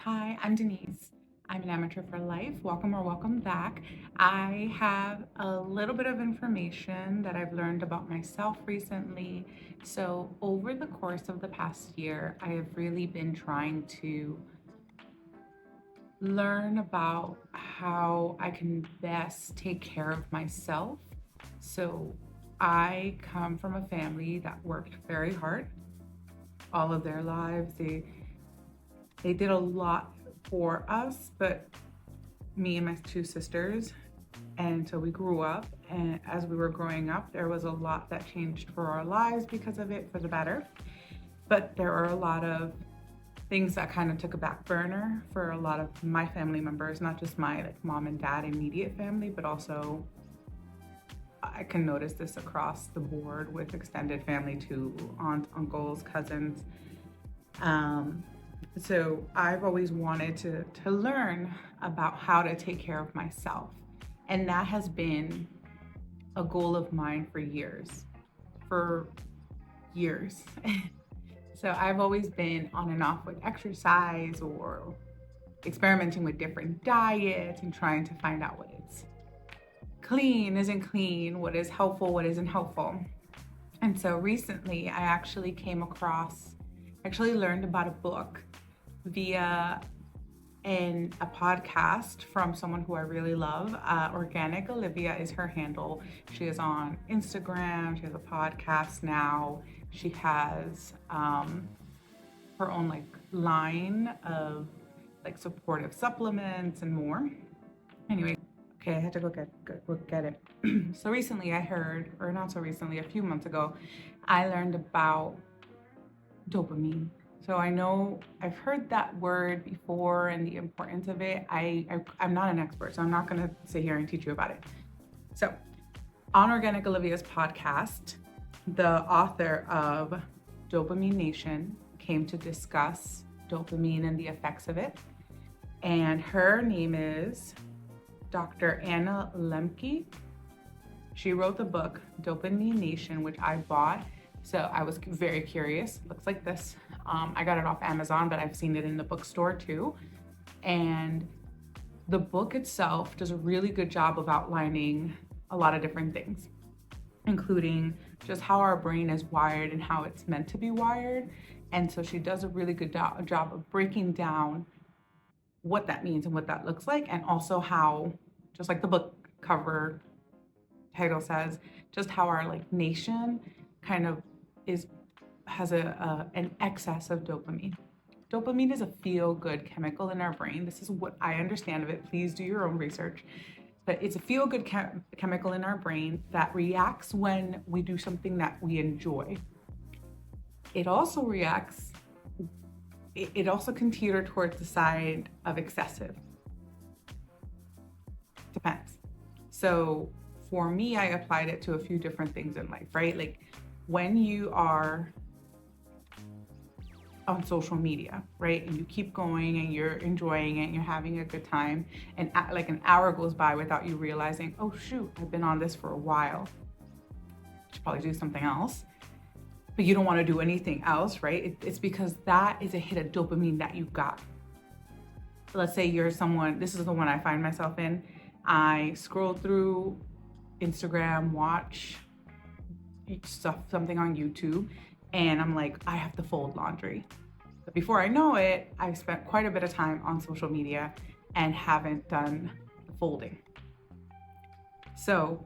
Hi, I'm Denise. I'm an amateur for life. Welcome or welcome back. I have a little bit of information that I've learned about myself recently. So, over the course of the past year, I have really been trying to learn about how I can best take care of myself. So, I come from a family that worked very hard all of their lives. They did a lot for us, but me and my two sisters. And so we grew up, and as we were growing up, there was a lot that changed for our lives because of it for the better. But there are a lot of things that kind of took a back burner for a lot of my family members, not just my mom and dad immediate family, but also I can notice this across the board with extended family too, aunts, uncles, cousins. Um, so I've always wanted to learn about how to take care of myself. And that has been a goal of mine for years. For years. So I've always been on and off with exercise or experimenting with different diets and trying to find out what is clean, isn't clean, what is helpful, what isn't helpful. And so recently I actually learned about a book via a podcast from someone who I really love. Organic Olivia is her handle. She is on Instagram. She has a podcast now. She has her own line of supportive supplements and more. Anyway, okay, I had to go get it. So recently I heard, or not so recently, a few months ago, I learned about dopamine. So I know I've heard that word before and the importance of it. I'm not an expert, so I'm not going to sit here and teach you about it. So on Organic Olivia's podcast, the author of Dopamine Nation came to discuss dopamine and the effects of it. And her name is Dr. Anna Lemke. She wrote the book Dopamine Nation, which I bought. So I was very curious. Looks like this. I got it off Amazon, but I've seen it in the bookstore too. And the book itself does a really good job of outlining a lot of different things, including just how our brain is wired and how it's meant to be wired. And so she does a really good job of breaking down what that means and what that looks like, and also how, just like the book cover title says, just how our nation kind of has an excess of dopamine. Dopamine is a feel-good chemical in our brain. This is what I understand of it. Please do your own research. But it's a feel-good chemical in our brain that reacts when we do something that we enjoy. It also can teeter towards the side of excessive. Depends. So for me, I applied it to a few different things in life, right? Like when you are on social media, right? And you keep going and you're enjoying it and you're having a good time, and an hour goes by without you realizing, oh shoot, I've been on this for a while. I should probably do something else. But you don't want to do anything else, right? It's because that is a hit of dopamine that you got. Let's say you're someone, this is the one I find myself in. I scroll through Instagram, watch something on YouTube, and I'm like, I have to fold laundry. But before I know it, I've spent quite a bit of time on social media and haven't done the folding. So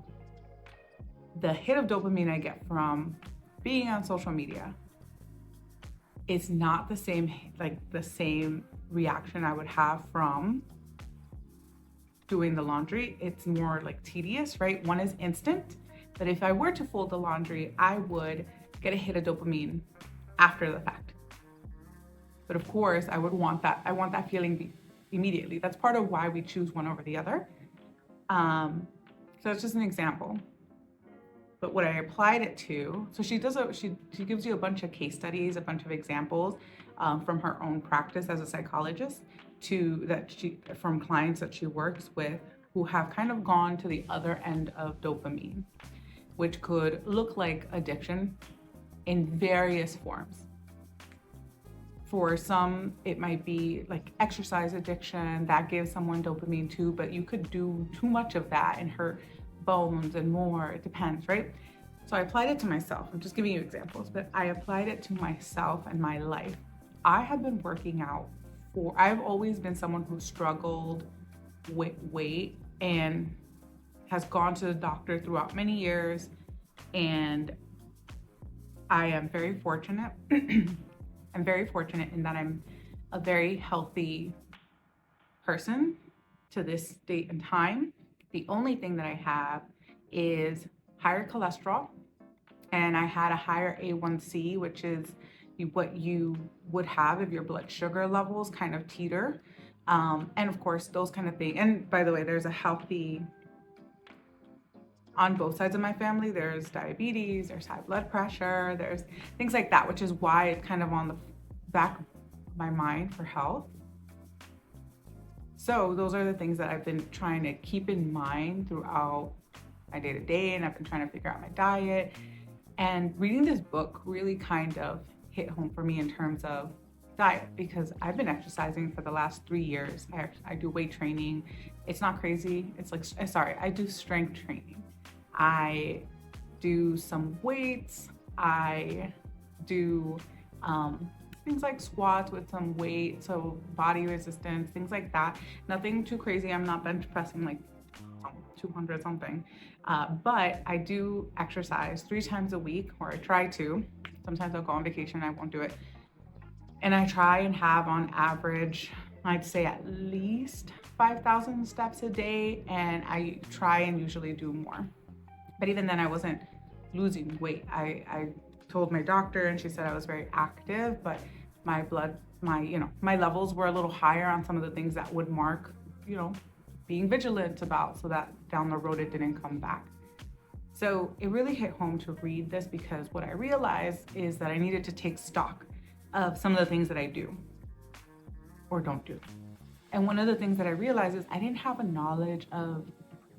the hit of dopamine I get from being on social media is not the same reaction I would have from doing the laundry. It's more tedious, right? One is instant, but if I were to fold the laundry, I would get a hit of dopamine after the fact. But of course, I want that feeling immediately. That's part of why we choose one over the other. So it's just an example. But what I applied it to, so she gives you a bunch of case studies, a bunch of examples from her own practice as a psychologist from clients that she works with who have kind of gone to the other end of dopamine, which could look like addiction in various forms. For some, it might be like exercise addiction that gives someone dopamine too, but you could do too much of that and hurt bones and more. It depends, right? So I applied it to myself. I'm just giving you examples, but I applied it to myself and my life. I have been working out I've always been someone who struggled with weight and has gone to the doctor throughout many years. And I am very fortunate. I'm very fortunate in that I'm a very healthy person to this date and time. The only thing that I have is higher cholesterol, and I had a higher A1C, which is what you would have if your blood sugar levels kind of teeter. And of course, those kind of things. And by the way, there's a healthy, on both sides of my family, there's diabetes, there's high blood pressure, there's things like that, which is why it's kind of on the back of my mind for health. So those are the things that I've been trying to keep in mind throughout my day-to-day, and I've been trying to figure out my diet. And reading this book really kind of hit home for me in terms of diet, because I've been exercising for the last 3 years. I do weight training. It's not crazy. It's like, I do strength training. I do some weights. I do things like squats with some weight, so body resistance, things like that. Nothing too crazy. I'm not bench pressing like 200 something. But I do exercise 3 times a week, or I try to. Sometimes I'll go on vacation, I won't do it. And I try and have on average, I'd say at least 5,000 steps a day, and I try and usually do more. But even then I wasn't losing weight. I told my doctor and she said I was very active, but my levels were a little higher on some of the things that would mark, being vigilant about, so that down the road it didn't come back. So it really hit home to read this, because what I realized is that I needed to take stock of some of the things that I do or don't do. And one of the things that I realized is I didn't have a knowledge of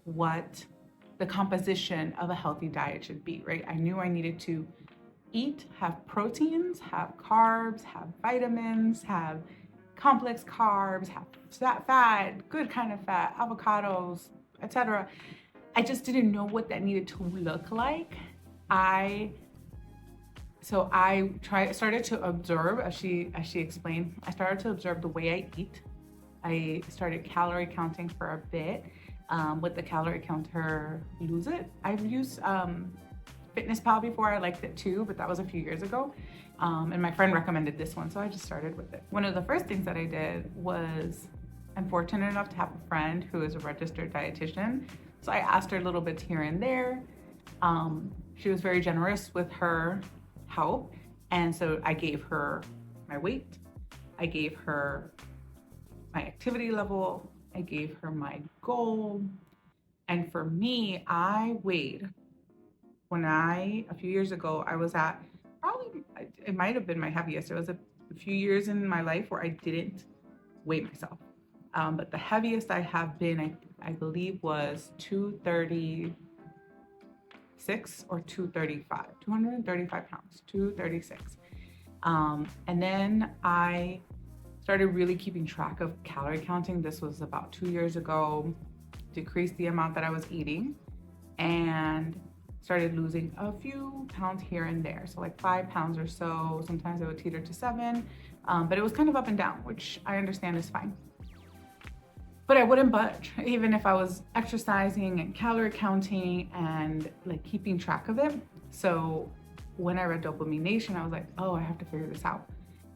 what the composition of a healthy diet should be, right? I knew I needed to have proteins, have carbs, have vitamins, have complex carbs, have fat, good kind of fat, avocados, etc. I just didn't know what that needed to look like. So I started to observe, as she explained. I started to observe the way I eat. I started calorie counting for a bit. With the calorie counter, Lose It. I've used FitnessPal before. I liked it too, but that was a few years ago. And my friend recommended this one, so I just started with it. One of the first things that I did was, I'm fortunate enough to have a friend who is a registered dietitian. So I asked her little bits here and there. She was very generous with her help. And so I gave her my weight. I gave her my activity level. I gave her my goal. And for me, I weighed, a few years ago, I was at probably, it might have been my heaviest. It was a few years in my life where I didn't weigh myself. But the heaviest I have been, I believe, was 236 or 235, 235 pounds, 236. And then I started really keeping track of calorie counting. This was about 2 years ago, decreased the amount that I was eating, and started losing a few pounds here and there. So like 5 pounds or so. Sometimes it would teeter to 7, but it was kind of up and down, which I understand is fine. But I wouldn't budge, even if I was exercising and calorie counting and like keeping track of it. So when I read Dopamine Nation, I was like, oh, I have to figure this out.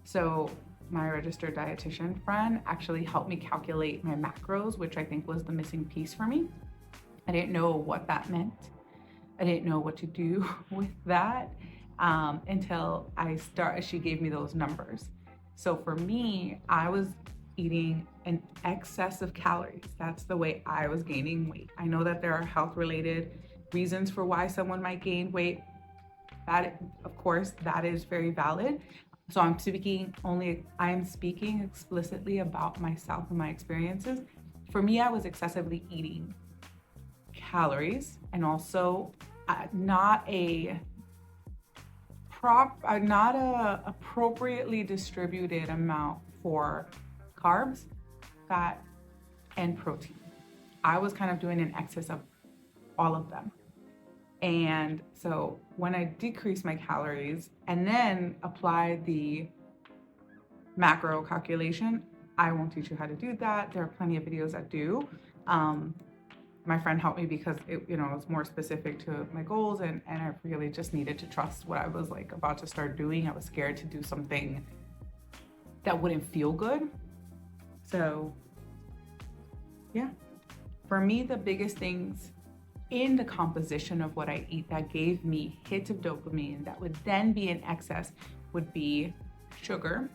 So my registered dietitian friend actually helped me calculate my macros, which I think was the missing piece for me. I didn't know what that meant. I didn't know what to do with that until she gave me those numbers. So for me, I was eating an excess of calories. That's the way I was gaining weight. I know that there are health-related reasons for why someone might gain weight. That, of course, that is very valid. So I am speaking explicitly about myself and my experiences. For me, I was excessively eating calories, and also not a not a appropriately distributed amount for carbs, fat, and protein. I was kind of doing an excess of all of them. And so when I decreased my calories and then applied the macro calculation, I won't teach you how to do that. There are plenty of videos that do. My friend helped me because it was more specific to my goals, and I really just needed to trust what I was like about to start doing. I was scared to do something that wouldn't feel good. So yeah, for me, the biggest things in the composition of what I eat that gave me hits of dopamine that would then be in excess would be sugar,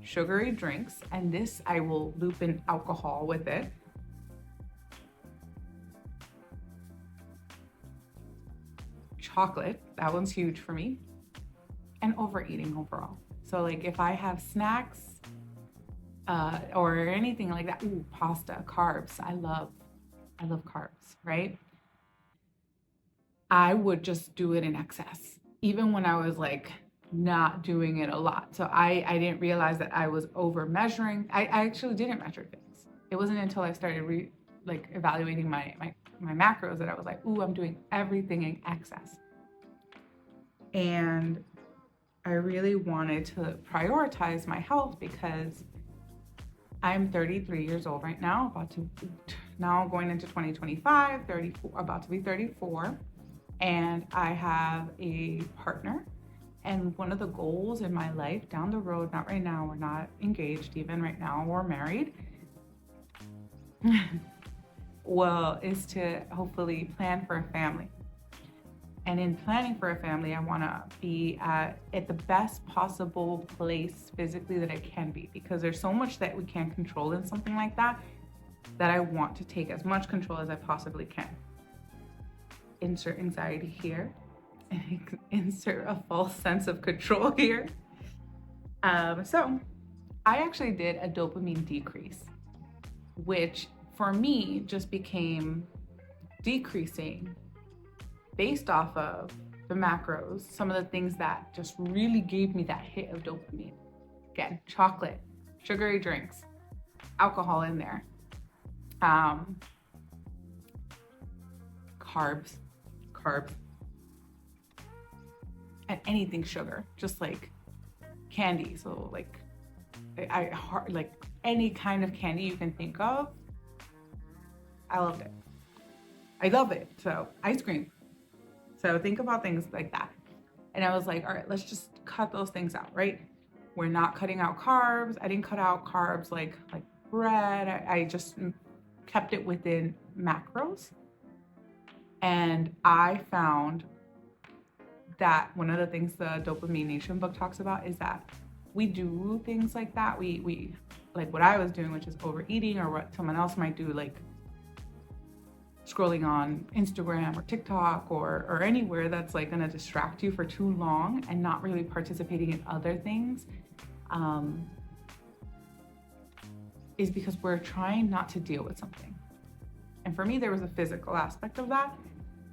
sugary drinks, and this I will loop in alcohol with it. Chocolate, that one's huge for me, and overeating overall. So like if I have snacks or anything like that, pasta, carbs, I love carbs, right? I would just do it in excess, even when I was like not doing it a lot. So I didn't realize that I was over measuring. I actually didn't measure things. It wasn't until I started evaluating my macros that I was like, I'm doing everything in excess. And I really wanted to prioritize my health because I'm 33 years old right now, now going into 2025, 34, about to be 34. And I have a partner. And one of the goals in my life down the road, not right now, we're not engaged even right now, we're married, is to hopefully plan for a family. And in planning for a family, I want to be at the best possible place physically that I can be, because there's so much that we can't control in something like that I want to take as much control as I possibly can. Insert anxiety here, insert a false sense of control here. So I actually did a dopamine decrease, which for me just became decreasing based off of the macros, some of the things that just really gave me that hit of dopamine. Again, chocolate, sugary drinks, alcohol in there, carbs, and anything sugar, just like candy. So like like any kind of candy you can think of. I loved it. I love it. So ice cream. So think about things like that. And I was like, all right, let's just cut those things out, right? We're not cutting out carbs. I didn't cut out carbs like bread. I just kept it within macros. And I found that one of the things the Dopamine Nation book talks about is that we do things like that. We like what I was doing, which is overeating, or what someone else might do, like scrolling on Instagram or TikTok or anywhere that's like going to distract you for too long and not really participating in other things, is because we're trying not to deal with something. And for me, there was a physical aspect of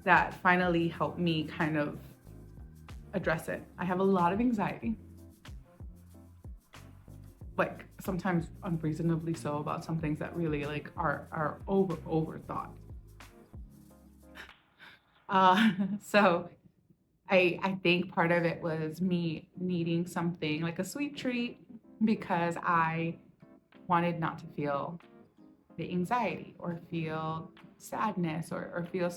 that finally helped me kind of address it. I have a lot of anxiety, like sometimes unreasonably so, about some things that really like are overthought. So I think part of it was me needing something like a sweet treat because I wanted not to feel the anxiety or feel sadness or feel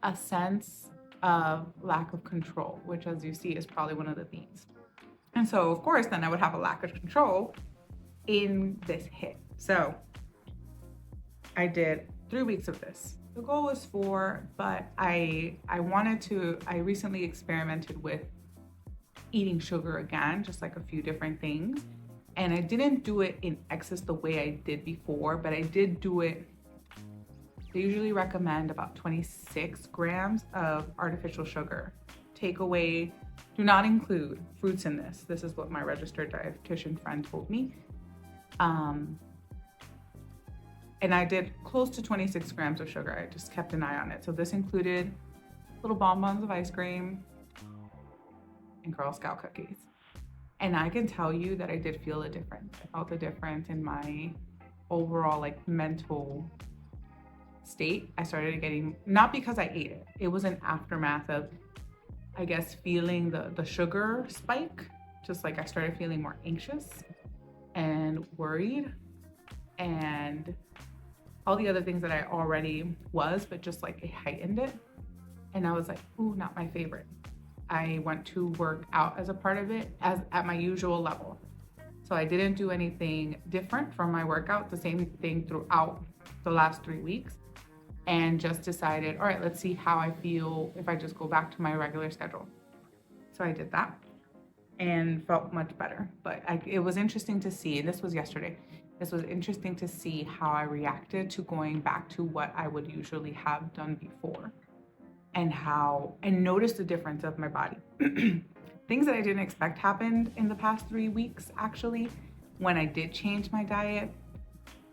a sense of lack of control, which, as you see, is probably one of the themes. And so, of course, then I would have a lack of control in this hit. So I did 3 weeks of this. The goal was 4, but I recently experimented with eating sugar again, just like a few different things. And I didn't do it in excess the way I did before, but I did do it. They usually recommend about 26 grams of artificial sugar. Take away, do not include fruits in this. This is what my registered dietitian friend told me. And I did close to 26 grams of sugar. I just kept an eye on it. So this included little bonbons of ice cream, and Girl Scout cookies. And I can tell you that I did feel a difference. I felt a difference in my overall like mental state. I started getting, not because I ate it, it was an aftermath of, I guess, feeling the sugar spike. Just like I started feeling more anxious and worried and all the other things that I already was, but just like it heightened it. And I was like, ooh, not my favorite. I went to work out as a part of it as at my usual level. So I didn't do anything different from my workout, the same thing throughout the last 3 weeks, and just decided, all right, let's see how I feel if I just go back to my regular schedule. So I did that and felt much better. But it was interesting to see, and this was yesterday, this was interesting to see how I reacted to going back to what I would usually have done before and notice the difference of my body. Things that I didn't expect happened in the past 3 weeks, actually. When I did change my diet,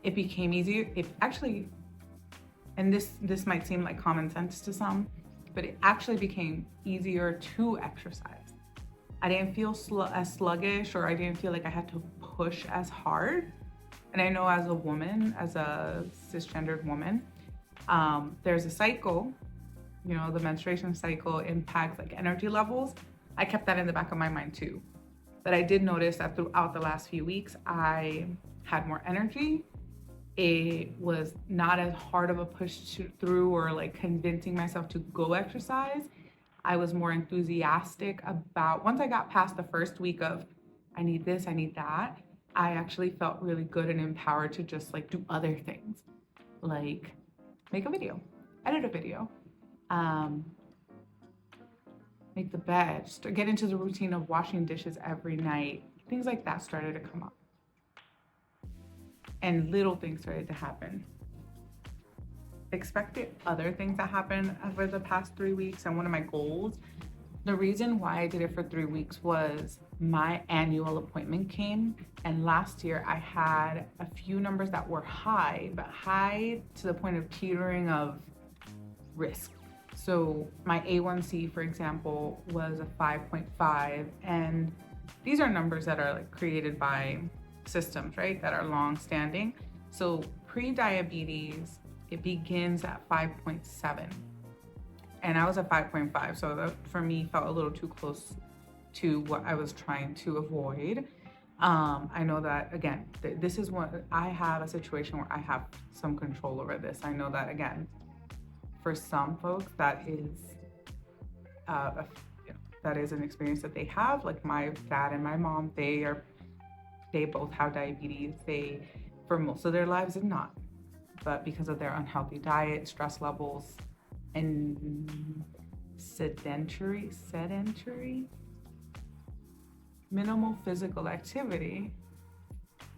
it became easier. It actually, and this might seem like common sense to some, but it actually became easier to exercise. I didn't feel as sluggish, or I didn't feel like I had to push as hard. And I know as a woman, as a cisgendered woman, there's a cycle, you know, the menstruation cycle impacts like energy levels. I kept that in the back of my mind too. But I did notice that throughout the last few weeks, I had more energy. It was not as hard of a push through or like convincing myself to go exercise. I was more enthusiastic about, once I got past the first week of, I need this, I need that, I actually felt really good and empowered to just like do other things, like make a video, edit a video, make the bed, get into the routine of washing dishes every night. Things like that started to come up. And little things started to happen. Expected other things that happened over the past 3 weeks, and one of my goals, the reason why I did it for 3 weeks was my annual appointment came, and last year I had a few numbers that were high, but high to the point of teetering of risk. So my A1C, for example, was a 5.5, and these are numbers that are like created by systems, right, that are long standing. So pre-diabetes, it begins at 5.7, and I was at 5.5, so that for me felt a little too close to what I was trying to avoid. I know that, again, this is what I have a situation where I have some control over this. I know that, again, for some folks, that is that is an experience that they have. Like my dad and my mom, they both have diabetes. They, for most of their lives, did not, but because of their unhealthy diet, stress levels, and sedentary, minimal physical activity,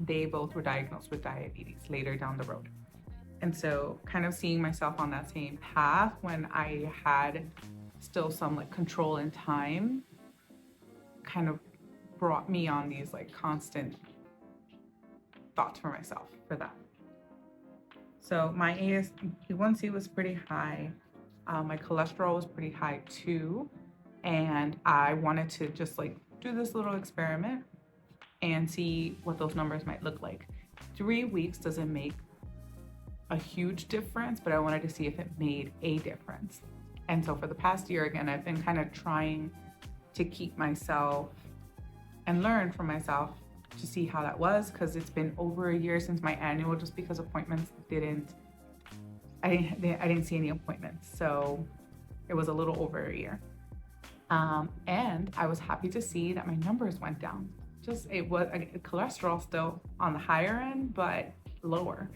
they both were diagnosed with diabetes later down the road. And so kind of seeing myself on that same path when I had still some like control and time kind of brought me on these like constant thoughts for myself for that. So my A1C was pretty high. My cholesterol was pretty high too. And I wanted to just like do this little experiment and see what those numbers might look like. 3 weeks doesn't make a huge difference, but I wanted to see if it made a difference. And so for the past year, again, I've been kind of trying to keep myself and learn from myself to see how that was, because it's been over a year since my annual, just because appointments I didn't see any appointments. So it was a little over a year. And I was happy to see that my numbers went down. It was cholesterol still on the higher end, but lower.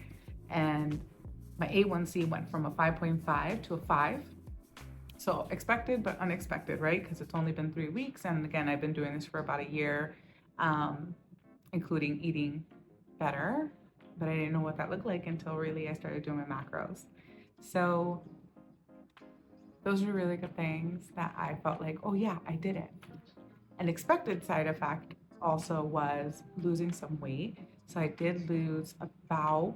And my A1C went from a 5.5 to a 5. So expected, but unexpected, right? Because it's only been 3 weeks. And again, I've been doing this for about a year, including eating better. But I didn't know what that looked like until really I started doing my macros. So those are really good things that I felt like, oh yeah, I did it. An expected side effect also was losing some weight. So I did lose about,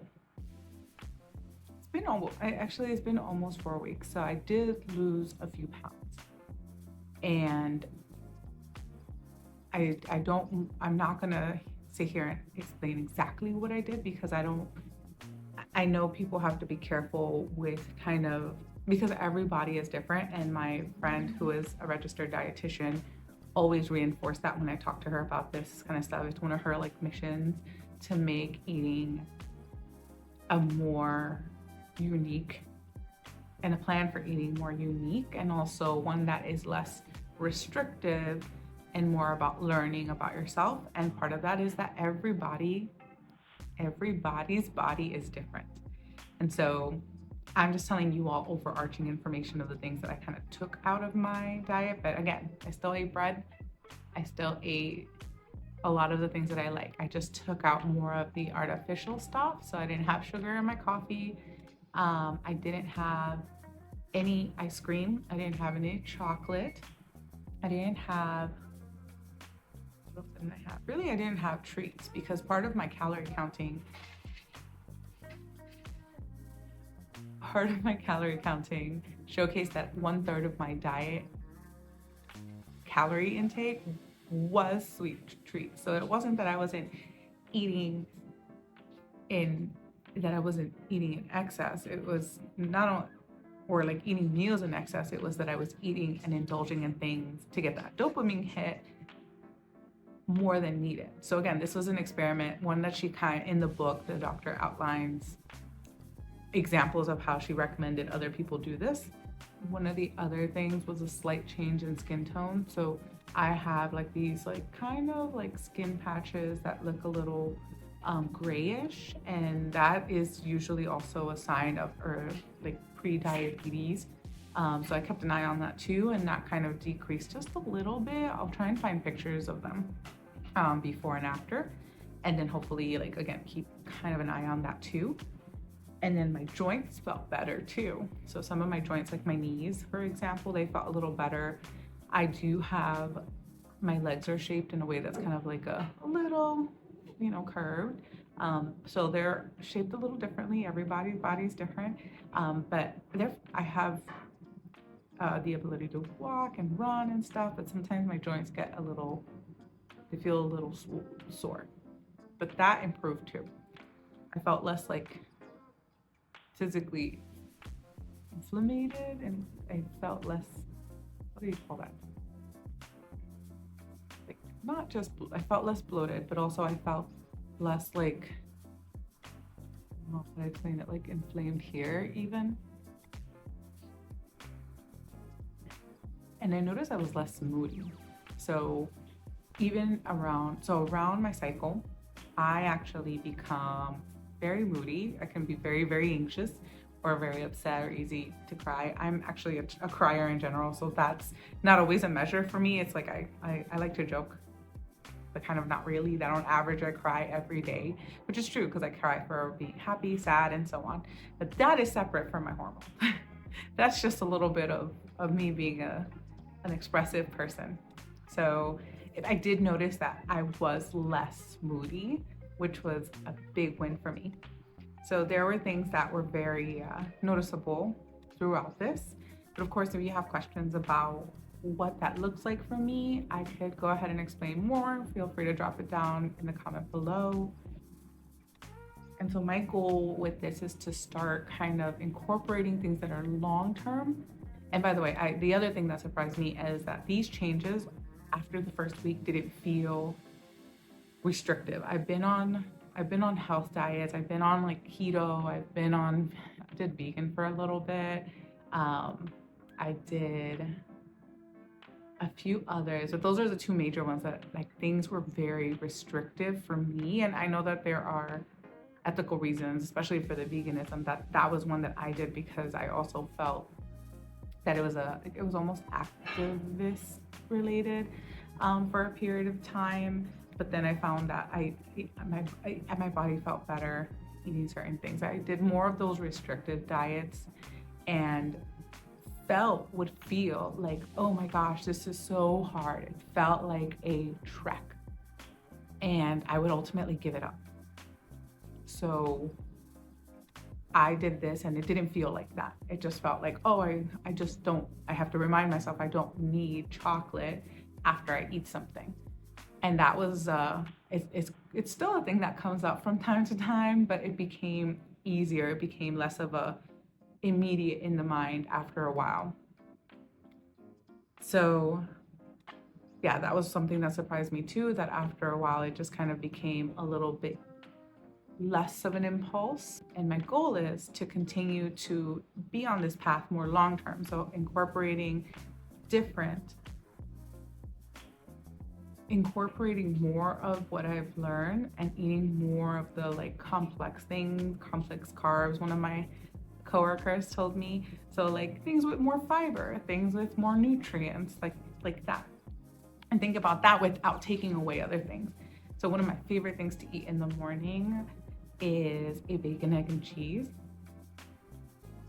it's been almost 4 weeks. So I did lose a few pounds. And I'm not gonna sit here and explain exactly what I did, because I know people have to be careful with kind of, because everybody is different. And my friend who is a registered dietitian always reinforced that when I talked to her about this kind of stuff. It's one of her like missions to make eating a more unique, and a plan for eating more unique, and also one that is less restrictive and more about learning about yourself. And part of that is that everybody's body is different. And so I'm just telling you all overarching information of the things that I kind of took out of my diet. But again, I still ate bread. I still ate a lot of the things that I like. I just took out more of the artificial stuff. So I didn't have sugar in my coffee. I didn't have any ice cream. I didn't have any chocolate. I didn't have, what else didn't I have? Really, I didn't have treats, because part of my calorie counting showcased that 1/3 of my diet calorie intake was sweet treats. So it wasn't that I wasn't eating in excess. It was not, or like eating meals in excess. It was that I was eating and indulging in things to get that dopamine hit more than needed. So again, this was an experiment, one that she in the book, the doctor outlines examples of how she recommended other people do this. One of the other things was a slight change in skin tone. So I have like these like kind of like skin patches that look a little grayish, and that is usually also a sign of like pre-diabetes. So I kept an eye on that too, and that kind of decreased just a little bit. I'll try and find pictures of them before and after, and then hopefully like again keep kind of an eye on that too. And then my joints felt better too. So some of my joints, like my knees, for example, they felt a little better. I do have, my legs are shaped in a way that's kind of like a little, curved. So they're shaped a little differently. Everybody's body's different. But I have the ability to walk and run and stuff, but sometimes my joints they feel a little sore. But that improved too. I felt less like physically inflamed, and I felt less, what do you call that? Like not just, I felt less bloated, but also I felt less like, I don't know if I explain it, like inflamed here even. And I noticed I was less moody. So even around my cycle, I actually become very moody. I can be very, very anxious or very upset or easy to cry. I'm actually a crier in general, so that's not always a measure for me. It's like I like to joke, but kind of not really, that on average I cry every day, which is true because I cry for being happy, sad, and so on. But that is separate from my hormones. That's just a little bit of me being an expressive person. So I did notice that I was less moody, which was a big win for me. So there were things that were very noticeable throughout this. But of course, if you have questions about what that looks like for me, I could go ahead and explain more. Feel free to drop it down in the comment below. And so my goal with this is to start kind of incorporating things that are long-term. And by the way, the other thing that surprised me is that these changes after the first week didn't feel restrictive. I've been on health diets. I've been on like keto. I did vegan for a little bit. I did a few others, but those are the two major ones that like things were very restrictive for me. And I know that there are ethical reasons, especially for the veganism, that was one that I did because I also felt that it was almost activist related for a period of time. But then I found that my body felt better eating certain things. I did more of those restrictive diets and would feel like, oh my gosh, this is so hard. It felt like a trek, and I would ultimately give it up. So I did this and it didn't feel like that. It just felt like, oh, I have to remind myself I don't need chocolate after I eat something. And that was it's still a thing that comes up from time to time, but it became easier. It became less of a immediate in the mind after a while. So yeah, that was something that surprised me too, that after a while it just kind of became a little bit less of an impulse. And my goal is to continue to be on this path more long term. So incorporating more of what I've learned and eating more of the like complex things, complex carbs. One of my coworkers told me, so like things with more fiber, things with more nutrients, like that. And think about that without taking away other things. So one of my favorite things to eat in the morning is a bacon, egg, and cheese.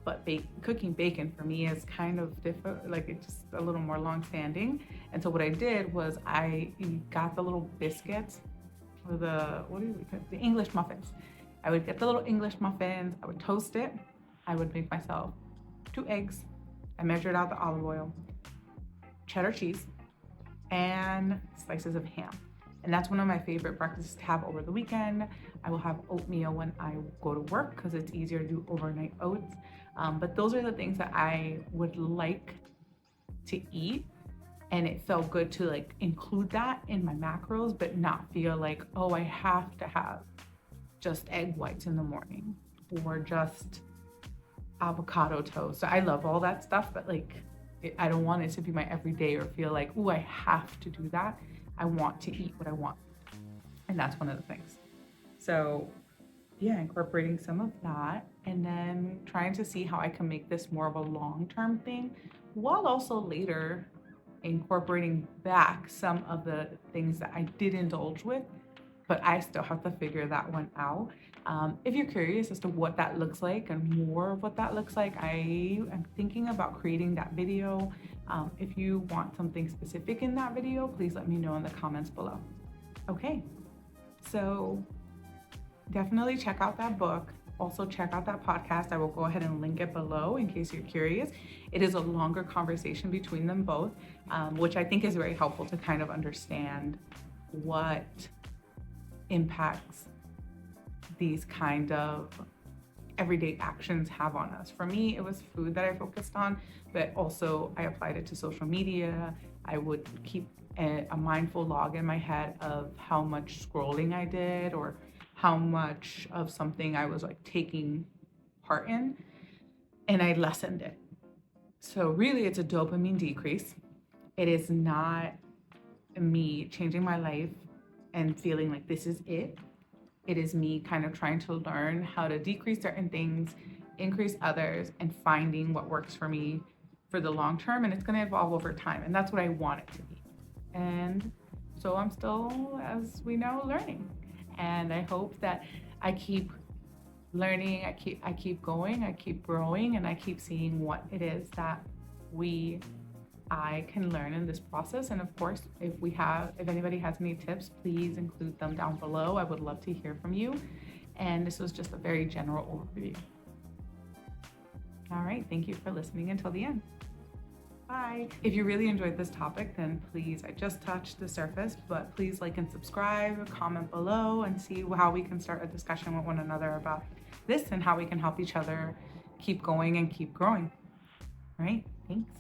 But cooking bacon for me is kind of different, like it's just a little more long-standing. And so what I did was I got the little biscuits, or the English muffins. I would get the little English muffins, I would toast it, I would make myself 2 eggs, I measured out the olive oil, cheddar cheese, and slices of ham. And that's one of my favorite breakfasts to have over the weekend. I will have oatmeal when I go to work because it's easier to do overnight oats. But those are the things that I would like to eat. And it felt good to like include that in my macros, but not feel like, oh, I have to have just egg whites in the morning or just avocado toast. So I love all that stuff, but like, I don't want it to be my everyday or feel like, oh, I have to do that. I want to eat what I want. And that's one of the things. So yeah, incorporating some of that and then trying to see how I can make this more of a long-term thing, while also later incorporating back some of the things that I did indulge with, but I still have to figure that one out. If you're curious as to what that looks like and more of what that looks like, I am thinking about creating that video. If you want something specific in that video, please let me know in the comments below. Okay, so definitely check out that book. Also check out that podcast. I will go ahead and link it below in case you're curious. It is a longer conversation between them both, which I think is very helpful to kind of understand what impacts these kind of everyday actions have on us. For me, it was food that I focused on, but also I applied it to social media. I would keep a mindful log in my head of how much scrolling I did or how much of something I was like taking part in, and I lessened it. So really it's a dopamine decrease. It is not me changing my life and feeling like this is it. It is me kind of trying to learn how to decrease certain things, increase others, and finding what works for me for the long term. And it's going to evolve over time. And that's what I want it to be. And so I'm still, as we know, learning. And I hope that I keep learning, I keep going, I keep growing, and I keep seeing what it is that I can learn in this process. And of course, if anybody has any tips, please include them down below. I would love to hear from you. And this was just a very general overview. All right, thank you for listening until the end. Bye. If you really enjoyed this topic, then please, I just touched the surface, but please like and subscribe, comment below, and see how we can start a discussion with one another about this and how we can help each other keep going and keep growing. All right, thanks.